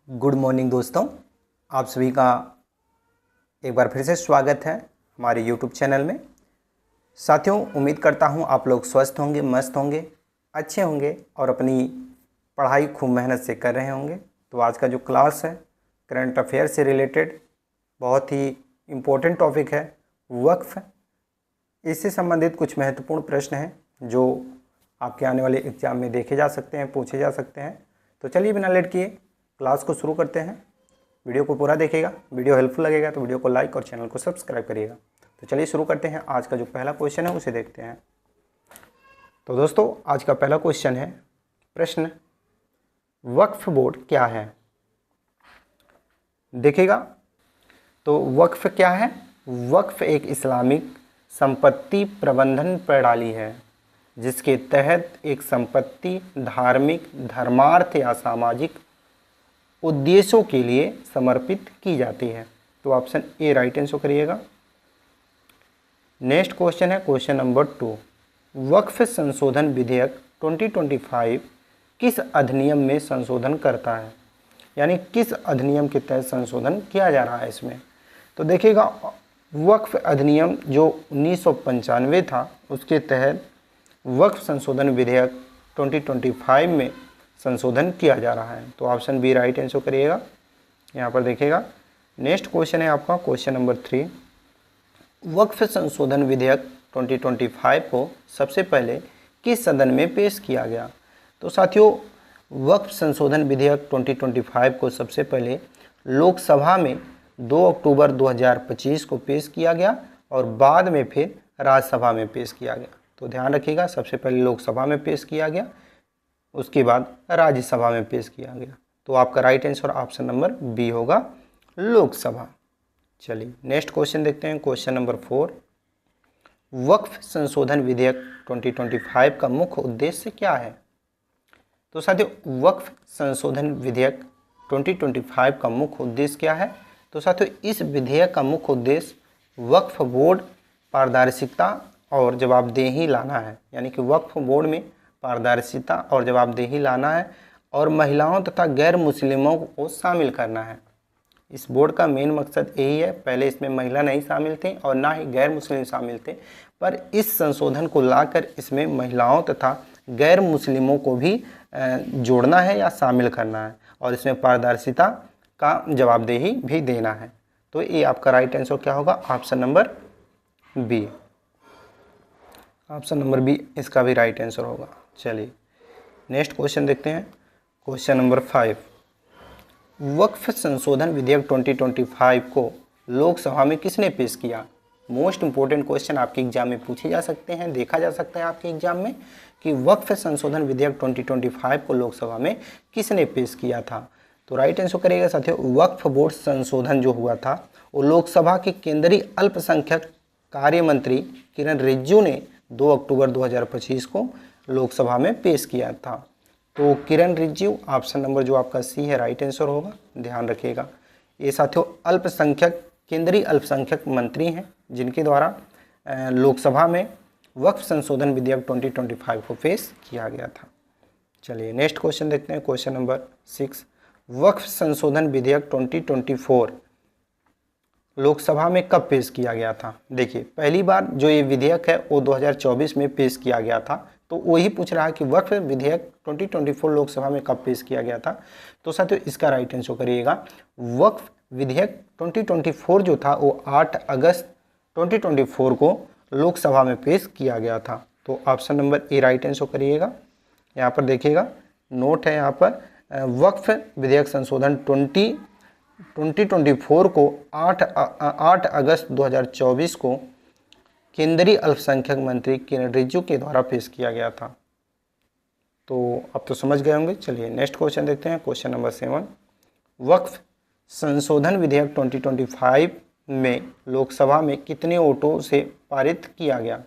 Good morning दोस्तों, आप सभी का एक बार फिर से स्वागत है हमारे यूट्यूब चैनल में। साथियों, उम्मीद करता हूं आप लोग स्वस्थ होंगे, मस्त होंगे, अच्छे होंगे और अपनी पढ़ाई खूब मेहनत से कर रहे होंगे। तो आज का जो क्लास है करंट अफेयर से रिलेटेड बहुत ही इम्पोर्टेंट टॉपिक है वक्फ। इससे संबंधित कुछ महत्वपूर्ण प्रश्न हैं जो आपके आने वाले एग्जाम में देखे जा सकते हैं, पूछे जा सकते हैं। तो चलिए बिना लेट किए क्लास को शुरू करते हैं। वीडियो को पूरा देखिएगा, वीडियो हेल्पफुल लगेगा तो वीडियो को लाइक और चैनल को सब्सक्राइब करिएगा। तो चलिए शुरू करते हैं। आज का जो पहला क्वेश्चन है उसे देखते हैं। तो दोस्तों, आज का पहला क्वेश्चन है, प्रश्न वक्फ बोर्ड क्या है। देखिएगा, तो वक्फ क्या है। वक्फ एक इस्लामिक संपत्ति प्रबंधन प्रणाली है जिसके तहत एक संपत्ति धार्मिक, धर्मार्थ या सामाजिक उद्देश्यों के लिए समर्पित की जाती है। तो ऑप्शन ए राइट आंसर करिएगा। नेक्स्ट क्वेश्चन है क्वेश्चन नंबर 2। वक्फ संशोधन विधेयक 2025 किस अधिनियम में संशोधन करता है, यानी किस अधिनियम के तहत संशोधन किया जा रहा है इसमें। तो देखिएगा, वक्फ अधिनियम जो 1995 था उसके तहत वक्फ संशोधन विधेयक 2025 में संशोधन किया जा रहा है। तो ऑप्शन बी राइट आंसर करिएगा। यहाँ पर देखिएगा, नेक्स्ट क्वेश्चन है आपका क्वेश्चन नंबर 3। वक्फ संशोधन विधेयक 2025 को सबसे पहले किस सदन में पेश किया गया। तो साथियों, वक्फ संशोधन विधेयक 2025 को सबसे पहले लोकसभा में 2 अक्टूबर 2025 को पेश किया गया और बाद में फिर राज्यसभा में पेश किया गया। तो ध्यान रखिएगा, सबसे पहले लोकसभा में पेश किया गया, उसके बाद राज्यसभा में पेश किया गया। तो आपका right answer option number B होगा, लोकसभा। चलिए नेक्स्ट क्वेश्चन देखते हैं क्वेश्चन नंबर 4। वक्फ संशोधन विधेयक 2025 का मुख्य उद्देश्य क्या है। तो साथियों, वक्फ संशोधन विधेयक 2025 का मुख्य उद्देश्य क्या है। तो साथियों, इस विधेयक का मुख्य उद्देश्य वक्फ बोर्ड पारदर्शिता और जवाबदेही लाना है, यानी कि वक्फ बोर्ड में पारदर्शिता और जवाबदेही लाना है और महिलाओं तथा गैर मुस्लिमों को शामिल करना है। इस बोर्ड का मेन मकसद यही है। पहले इसमें महिला नहीं शामिल थे और ना ही गैर मुस्लिम शामिल थे, पर इस संशोधन को लाकर इसमें महिलाओं तथा गैर मुस्लिमों को भी जोड़ना है या शामिल करना है और इसमें पारदर्शिता का जवाबदेही भी देना है। तो ये आपका राइट आंसर क्या होगा, option number B. Option number B इसका भी राइट आंसर होगा। चलिए नेक्स्ट क्वेश्चन देखते हैं क्वेश्चन नंबर 5। वक्फ संशोधन विधेयक 2025 को लोकसभा में किसने पेश किया। मोस्ट इंपॉर्टेंट क्वेश्चन आपके एग्जाम में पूछे जा सकते हैं, देखा जा सकता है आपके एग्जाम में कि वक्फ संशोधन विधेयक 2025 को लोकसभा में किसने पेश किया था। तो राइट आंसर करिएगा साथियों, वक्फ बोर्ड संशोधन जो हुआ था वो लोकसभा के केंद्रीय अल्पसंख्यक कार्य मंत्री किरण रिजिजू ने 2 अक्टूबर 2025 को लोकसभा में पेश किया था। तो किरण रिजिजू, ऑप्शन नंबर जो आपका सी है राइट आंसर होगा। ध्यान रखिएगा, ये साथियों अल्पसंख्यक केंद्रीय अल्पसंख्यक मंत्री हैं जिनके द्वारा लोकसभा में वक्फ संशोधन विधेयक 2025 को पेश किया गया था। चलिए नेक्स्ट क्वेश्चन देखते हैं क्वेश्चन नंबर 6। वक्फ संशोधन विधेयक 2024 लोकसभा में कब पेश किया गया था। देखिए, पहली बार जो ये विधेयक है वो 2024 में पेश किया गया था। तो वही पूछ रहा है कि वक्फ विधेयक 2024 लोकसभा में कब पेश किया गया था। तो साथियों इसका राइट आंसर करिएगा, वक्फ विधेयक 2024 जो था वो 8 अगस्त 2024 को लोकसभा में पेश किया गया था। तो option number A right answer करिएगा। यहाँ पर देखिएगा, नोट है यहाँ पर, वक्फ विधेयक संशोधन 2024 को 8 अगस्त 2024 को केंद्रीय अल्पसंख्यक मंत्री किरण रिजिजू के द्वारा पेश किया गया था। तो अब तो समझ गए होंगे। चलिए नेक्स्ट क्वेश्चन देखते हैं क्वेश्चन नंबर 7। वक्फ संशोधन विधेयक 2025 में लोकसभा में कितने वोटों से पारित किया गया।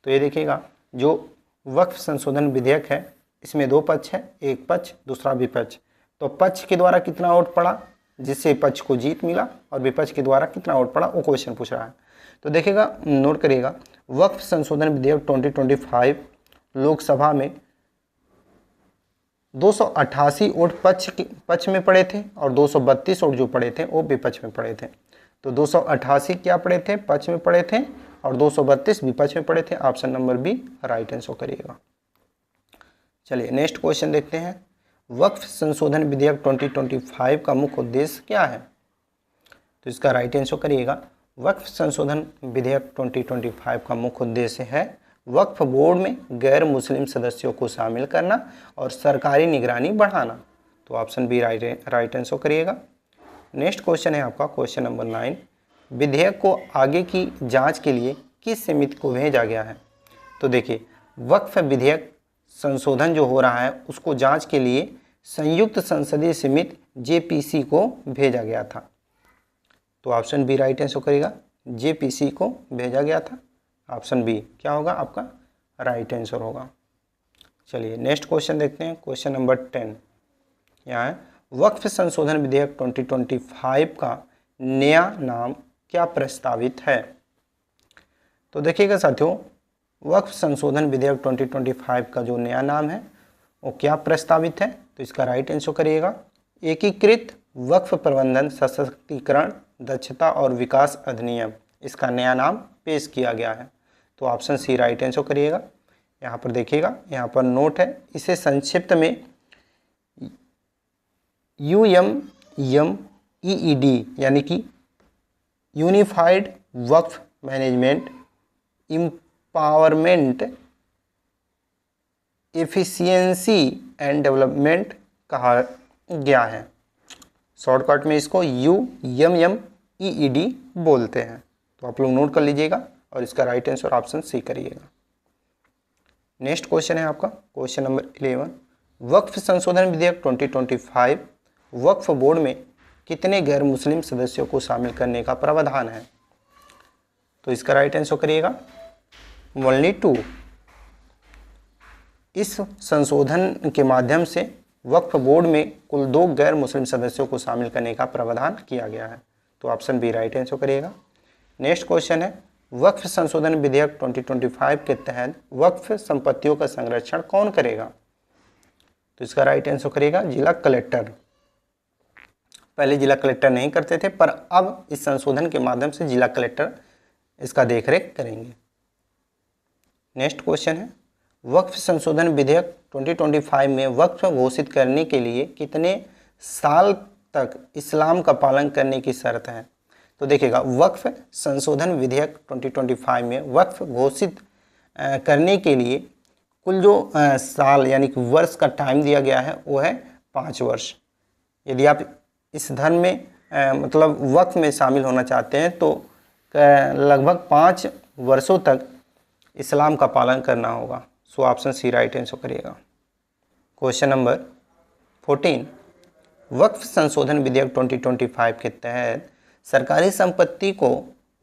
तो ये देखिएगा, जो वक्फ संशोधन विधेयक है इसमें 2 पक्ष है, एक पक्ष दूसरा विपक्ष। तो पक्ष के द्वारा कितना वोट पड़ा जिससे पक्ष को जीत मिला और विपक्ष के द्वारा कितना वोट पड़ा वो क्वेश्चन पूछ रहा है। तो देखिएगा, नोट करिएगा, वक्फ संशोधन विधेयक 2025 लोकसभा में 288 वोट पक्ष में पड़े थे और 232 वोट जो पड़े थे वो विपक्ष में पड़े थे। तो 288 क्या पड़े थे, पक्ष में पड़े थे, और 232 विपक्ष में पड़े थे। Option number B right answer करिएगा। चलिए नेक्स्ट क्वेश्चन देखते हैं। वक्फ संशोधन विधेयक 2025 का मुख्य उद्देश्य क्या है? तो इसका राइट आंसर करिएगा। वक्फ संशोधन विधेयक 2025 का मुख्य उद्देश्य है वक्फ बोर्ड में गैर मुस्लिम सदस्यों को शामिल करना और सरकारी निगरानी बढ़ाना। तो ऑप्शन बी राइट आंसर करिएगा। नेक्स्ट क्वेश्चन है आपका क्वेश्चन नंबर 9। विधेयक को आगे की जांच के लिए किस समिति को भेजा गया है? तो देखिए, वक्फ विधेयक संशोधन जो हो रहा है उसको जांच के लिए संयुक्त संसदीय समिति जेपीसी को भेजा गया था। तो ऑप्शन बी राइट आंसर करेगा, जेपीसी को भेजा गया था। ऑप्शन बी क्या होगा आपका राइट आंसर होगा। चलिए नेक्स्ट क्वेश्चन देखते हैं, क्वेश्चन नंबर 10। यहाँ है वक्फ संशोधन विधेयक 2025 का नया नाम क्या प्रस्तावित है? तो देखिएगा साथियों, वक्फ संशोधन विधेयक 2025 का जो नया नाम है वो क्या प्रस्तावित है? तो इसका राइट आंसर करिएगा एकीकृत वक्फ प्रबंधन सशक्तिकरण दक्षता और विकास अधिनियम, इसका नया नाम पेश किया गया है। तो ऑप्शन सी राइट आंसर करिएगा। यहाँ पर देखिएगा, यहाँ पर नोट है, इसे संक्षिप्त में UMED यानी कि unified Waqf management empowerment efficiency and development कहा गया है। शॉर्टकट में इसको UMMED बोलते हैं। तो आप लोग नोट कर लीजिएगा और इसका राइट आंसर ऑप्शन सी करिएगा। नेक्स्ट क्वेश्चन है आपका क्वेश्चन नंबर 11। वक्फ संशोधन विधेयक 2025 वक्फ बोर्ड में कितने गैर मुस्लिम सदस्यों को शामिल करने का प्रावधान है? तो इसका राइट आंसर करिएगा ओनली 2। इस संशोधन के माध्यम से वक्फ बोर्ड में कुल 2 गैर मुस्लिम सदस्यों को शामिल करने का प्रावधान किया गया है। तो ऑप्शन बी राइट आंसर करिएगा। नेक्स्ट क्वेश्चन है वक्फ संशोधन विधेयक 2025 के तहत वक्फ संपत्तियों का संरक्षण कौन करेगा? तो इसका राइट आंसर करिएगा जिला कलेक्टर। पहले जिला कलेक्टर नहीं करते थे, पर अब इस संशोधन के माध्यम से जिला कलेक्टर इसका देखरेख करेंगे। नेक्स्ट क्वेश्चन है वक्फ संशोधन विधेयक 2025 में वक्फ घोषित करने के लिए कितने साल तक इस्लाम का पालन करने की शर्त है? तो देखिएगा, वक्फ संशोधन विधेयक 2025 में वक्फ घोषित करने के लिए कुल जो साल यानी कि वर्ष का टाइम दिया गया है वो है 5 वर्ष। यदि आप इस धर्म में मतलब वक्फ में शामिल होना चाहते हैं तो लगभग 5 वर्षों तक इस्लाम का पालन करना होगा। So option C right answer करिएगा। Question number 14। वक्फ संशोधन विधेयक 2025 के तहत सरकारी संपत्ति को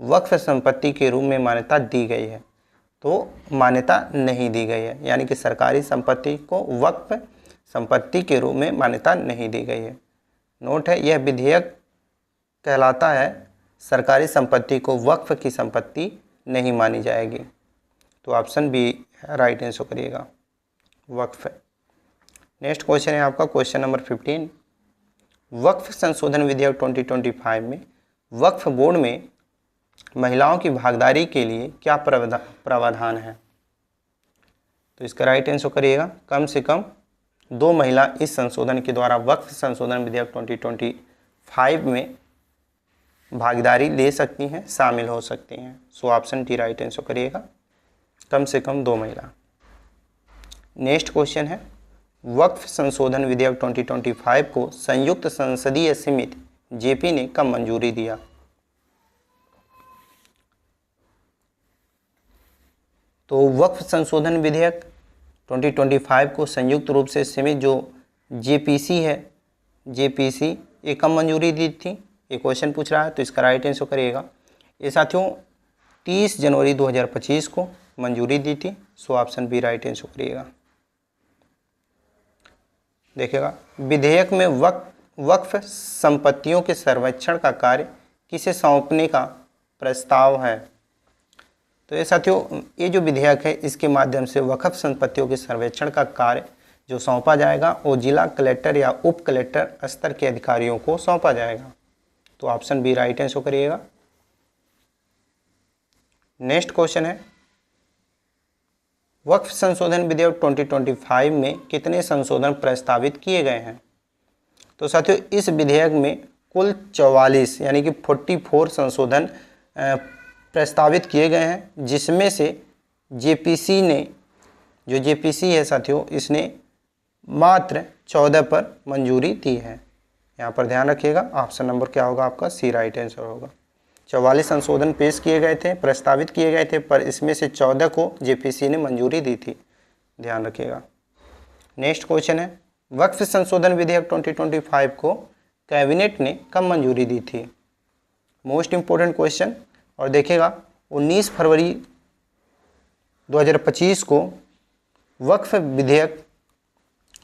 वक्फ संपत्ति के रूप में मान्यता दी गई है तो मान्यता नहीं दी गई है, यानी कि सरकारी संपत्ति को वक्फ संपत्ति के रूप में मान्यता नहीं दी गई है। नोट है, यह विधेयक कहलाता है सरकारी संपत्ति को वक्फ की संपत्ति नहीं मानी जाएगी। तो ऑप्शन बी राइट आंसर करिएगा वक्फ। नेक्स्ट क्वेश्चन है आपका क्वेश्चन नंबर 15। वक्फ संशोधन विधेयक 2025 में वक्फ बोर्ड में महिलाओं की भागीदारी के लिए क्या प्रावधान है? तो इसका राइट आंसर करिएगा कम से कम 2 महिला इस संशोधन के द्वारा वक्फ संशोधन विधेयक 2025 में भागीदारी ले सकती हैं, शामिल हो सकती हैं। So option D right answer करिएगा कम से कम 2 महिला। नेक्स्ट क्वेश्चन है वक्फ संशोधन विधेयक 2025 को संयुक्त संसदीय समिति जेपी ने कब मंजूरी दिया? तो वक्फ संशोधन विधेयक 2025 को संयुक्त रूप से समिति जो जेपीसी है, जेपीसी ये कब मंजूरी दी थी? ये क्वेश्चन पूछ रहा है। तो इसका राइट आंसर करिएगा ये साथियों 30 जनवरी 2025 को मंजूरी दी थी। So option B right answer करिएगा। देखिएगा, विधेयक में वक्फ संपत्तियों के सर्वेक्षण का कार्य किसे सौंपने का प्रस्ताव है? तो ये साथियों, ये जो विधेयक है इसके माध्यम से वक्फ संपत्तियों के सर्वेक्षण का कार्य जो सौंपा जाएगा वो जिला कलेक्टर या उप कलेक्टर स्तर के अधिकारियों को सौंपा जाएगा। तो ऑप्शन बी राइट आंसर करिएगा। नेक्स्ट क्वेश्चन है, वक्फ संशोधन विधेयक 2025 में कितने संशोधन प्रस्तावित किए गए हैं? तो साथियों इस विधेयक में कुल 44 यानी कि 44 संशोधन प्रस्तावित किए गए हैं, जिसमें से जेपीसी ने, जो जेपीसी है साथियों, इसने मात्र 14 पर मंजूरी दी है। यहाँ पर ध्यान रखिएगा, ऑप्शन नंबर क्या होगा आपका? सी राइट आंसर होगा। 44 संशोधन पेश किए गए थे, प्रस्तावित किए गए थे, पर इसमें से 14 को जेपीसी ने मंजूरी दी थी, ध्यान रखिएगा। नेक्स्ट क्वेश्चन है, वक्फ संशोधन विधेयक 2025 को कैबिनेट ने कब मंजूरी दी थी? Most important question. और देखिएगा 19 फरवरी 2025 को वक्फ विधेयक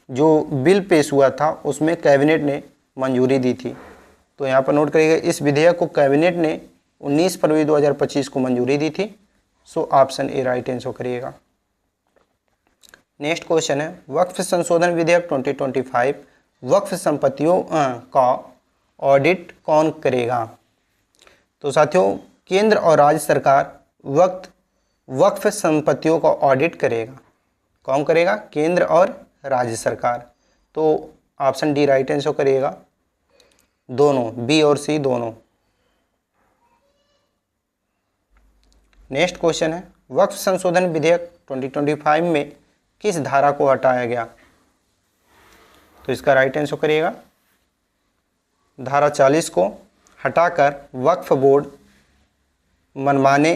जो बिल पेश हुआ था उसमें कैबिनेट ने मंजूरी दी थी। तो यहाँ पर नोट करिएगा, इस विधेयक को कैबिनेट ने 19 फरवरी 2025 को मंजूरी दी थी। So option A right answer करिएगा। नेक्स्ट क्वेश्चन है, वक्फ संशोधन विधेयक 2025 वक्फ संपत्तियों का ऑडिट कौन करेगा? तो साथियों केंद्र और राज्य सरकार वक्फ संपत्तियों का ऑडिट करेगा। कौन करेगा? केंद्र और राज्य सरकार। तो ऑप्शन डी राइट आंसर करिएगा, दोनों, बी और सी दोनों। नेक्स्ट क्वेश्चन है, वक्फ संशोधन विधेयक 2025 में किस धारा को हटाया गया? तो इसका राइट आंसर करिएगा, धारा 40 को हटाकर वक्फ बोर्ड मनमाने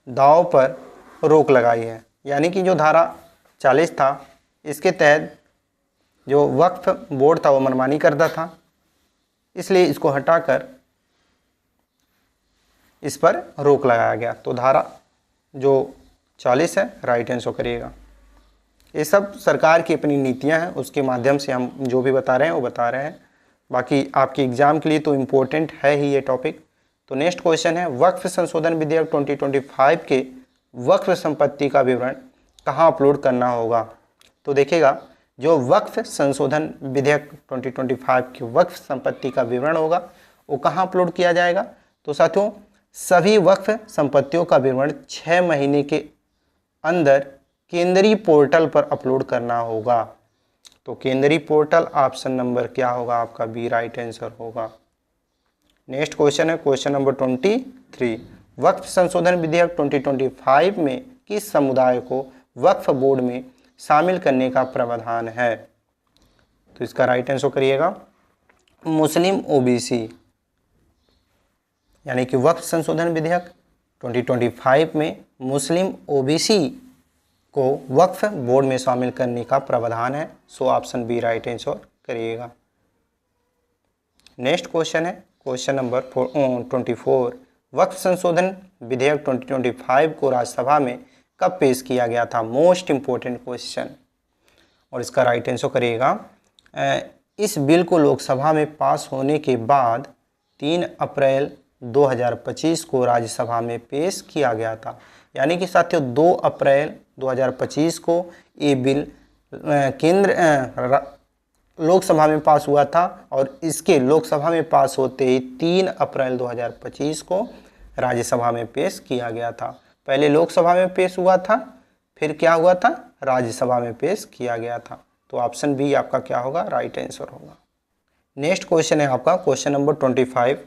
दावों पर रोक लगाई है। यानी कि जो धारा 40 था, इसके तहत जो वक्फ बोर्ड था वो मनमानी करता था, इसलिए इसको हटाकर इस पर रोक लगाया गया। तो धारा जो 40 है राइट आंसर करिएगा। ये सब सरकार की अपनी नीतियां हैं, उसके माध्यम से हम जो भी बता रहे हैं वो बता रहे हैं। बाकी आपके एग्जाम के लिए तो इम्पोर्टेंट है ही ये टॉपिक। तो नेक्स्ट क्वेश्चन है, वक्फ संशोधन विधेयक 2025 के वक्फ संपत्ति का विवरण कहाँ अपलोड करना होगा? तो देखिएगा, जो वक्फ संशोधन विधेयक 2025 की वक्फ संपत्ति का विवरण होगा वो कहाँ अपलोड किया जाएगा? तो साथियों सभी वक्फ संपत्तियों का विवरण 6 महीने के अंदर केंद्रीय पोर्टल पर अपलोड करना होगा। तो केंद्रीय पोर्टल ऑप्शन नंबर क्या होगा आपका? बी राइट आंसर होगा। नेक्स्ट क्वेश्चन है क्वेश्चन नंबर 23, वक्फ संशोधन विधेयक 2025 में किस समुदाय को वक्फ बोर्ड में शामिल करने का प्रावधान है? तो इसका राइट आंसर करिएगा, मुस्लिम ओबीसी। यानी कि वक्फ संशोधन विधेयक 2025 में मुस्लिम ओबीसी को वक्फ बोर्ड में शामिल करने का प्रावधान है। So option B right answer करिएगा। नेक्स्ट क्वेश्चन है क्वेश्चन नंबर 24, वक्फ संशोधन विधेयक 2025 को राज्यसभा में कब पेश किया गया था? Most important question. और इसका राइट आंसर करिएगा, इस बिल को लोकसभा में पास होने के बाद 3 अप्रैल 2025 को राज्यसभा में पेश किया गया था। यानी कि साथियों 2 अप्रैल 2025 को ये बिल लोकसभा में पास हुआ था और इसके लोकसभा में पास होते ही 3 अप्रैल 2025 को राज्यसभा में पेश किया गया था। पहले लोकसभा में पेश हुआ था, फिर क्या हुआ था? राज्यसभा में पेश किया गया था। तो ऑप्शन बी आपका क्या होगा? राइट आंसर होगा। नेक्स्ट क्वेश्चन है आपका क्वेश्चन नंबर 25,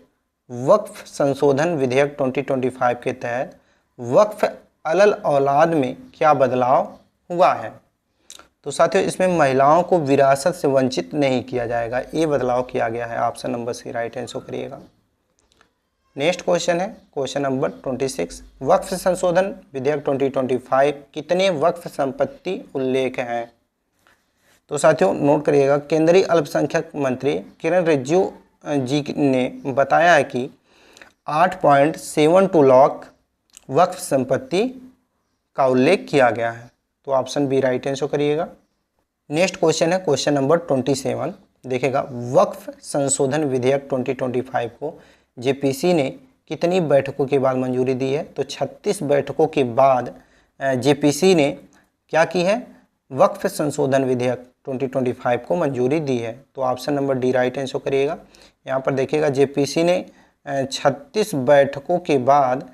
वक्फ संशोधन विधेयक 2025 के तहत वक्फ अलल औलाद में क्या बदलाव हुआ है? तो साथियों इसमें महिलाओं को विरासत से वंचित नहीं किया जाएगा, ये बदलाव किया गया है। Option number C right answer करिएगा। नेक्स्ट क्वेश्चन है क्वेश्चन नंबर 26, वक्फ संशोधन विधेयक 2025 कितने वक्फ संपत्ति उल्लेख हैं? तो साथियों नोट करिएगा, केंद्रीय अल्पसंख्यक मंत्री किरण रिजिजू जी ने बताया है कि 8.72 लाख वक्फ संपत्ति का उल्लेख किया गया है। तो ऑप्शन बी राइट आंसर करिएगा। नेक्स्ट क्वेश्चन है क्वेश्चन नंबर 27, देखिएगा वक्फ संशोधन विधेयक 2025 को जेपीसी ने कितनी बैठकों के बाद मंजूरी दी है? तो 36 बैठकों के बाद जेपीसी ने क्या की है? वक्फ संशोधन विधेयक 2025 को मंजूरी दी है। तो option number D right answer करिएगा। यहाँ पर देखिएगा जेपीसी ने 36 बैठकों के बाद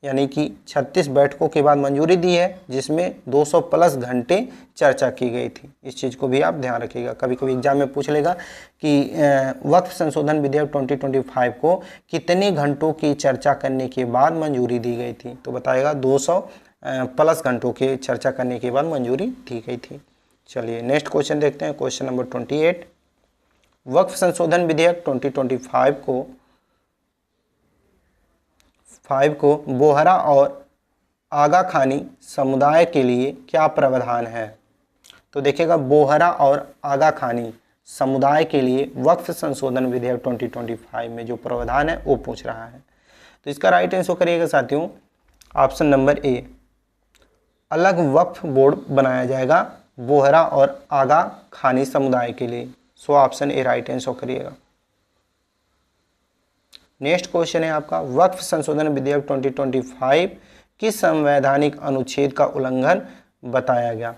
यानी कि 36 बैठकों के बाद मंजूरी दी है, जिसमें 200 प्लस घंटे चर्चा की गई थी। इस चीज़ को भी आप ध्यान रखिएगा। कभी कभी एग्जाम में पूछ लेगा कि वक्फ संशोधन विधेयक 2025 को कितने घंटों की चर्चा करने के बाद मंजूरी दी गई थी, तो बताएगा 200 प्लस घंटों के चर्चा करने के बाद मंजूरी दी गई थी। चलिए नेक्स्ट क्वेश्चन देखते हैं। क्वेश्चन नंबर 28, वक्फ संशोधन विधेयक 2025 को बोहरा और आगाखानी समुदाय के लिए क्या प्रावधान है। तो देखिएगा बोहरा और आगाखानी समुदाय के लिए वक्फ संशोधन विधेयक 2025 में जो प्रावधान है वो पूछ रहा है। तो इसका राइट आंसर करिएगा साथियों ऑप्शन नंबर ए, अलग वक्फ बोर्ड बनाया जाएगा बोहरा और आगा खानी समुदाय के लिए। So option A right answer करिएगा। नेक्स्ट क्वेश्चन है आपका, वक्फ संशोधन विधेयक 2025 किस संवैधानिक अनुच्छेद का उल्लंघन बताया गया।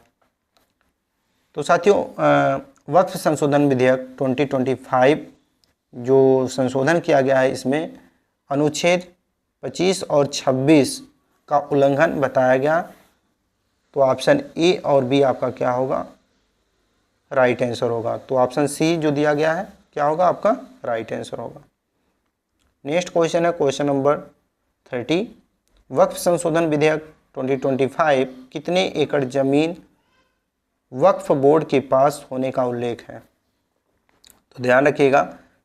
तो साथियों वक्फ संशोधन विधेयक 2025 जो संशोधन किया गया है, इसमें अनुच्छेद 25 और 26 का उल्लंघन बताया गया। तो ऑप्शन ए और बी आपका क्या होगा, राइट आंसर होगा। तो ऑप्शन सी जो दिया गया है क्या होगा आपका, राइट आंसर होगा। नेक्स्ट क्वेश्चन है क्वेश्चन नंबर 30, वक्फ संशोधन विधेयक 2025 कितने एकड़ जमीन वक्फ बोर्ड के पास होने का उल्लेख है। तो ध्यान रखिएगा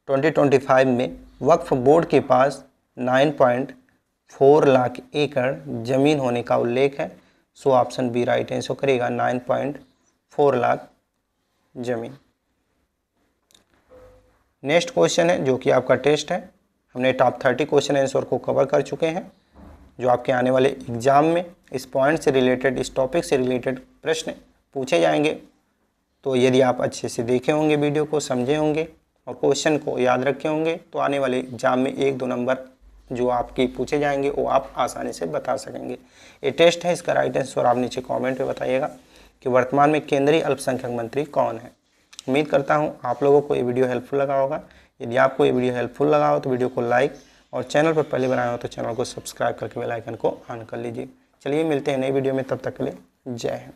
2025 में वक्फ बोर्ड के पास 9.4 लाख एकड़ जमीन होने का उल्लेख है। So option B right answer करेगा, 9.4 लाख जमीन। नेक्स्ट क्वेश्चन है जो कि आपका टेस्ट है। हमने टॉप 30 क्वेश्चन आंसर को कवर कर चुके हैं, जो आपके आने वाले एग्जाम में इस पॉइंट से रिलेटेड, इस टॉपिक से रिलेटेड प्रश्न पूछे जाएंगे। तो यदि आप अच्छे से देखे होंगे, वीडियो को समझे होंगे और क्वेश्चन को याद रखे होंगे, तो आने वाले एग्जाम में 1-2 नंबर जो आपके पूछे जाएंगे वो आप आसानी से बता सकेंगे। ये टेस्ट है, इसका राइट आंसर आप नीचे कमेंट में बताइएगा कि वर्तमान में केंद्रीय अल्पसंख्यक मंत्री कौन है। उम्मीद करता हूँ आप लोगों को ये वीडियो हेल्पफुल लगा होगा। यदि आपको ये वीडियो हेल्पफुल लगा हो तो वीडियो को लाइक और चैनल पर पहले बनाया हो तो चैनल को सब्सक्राइब करके बेल आइकन को ऑन कर लीजिए। चलिए मिलते हैं नई वीडियो में, तब तक के लिए जय हिंद।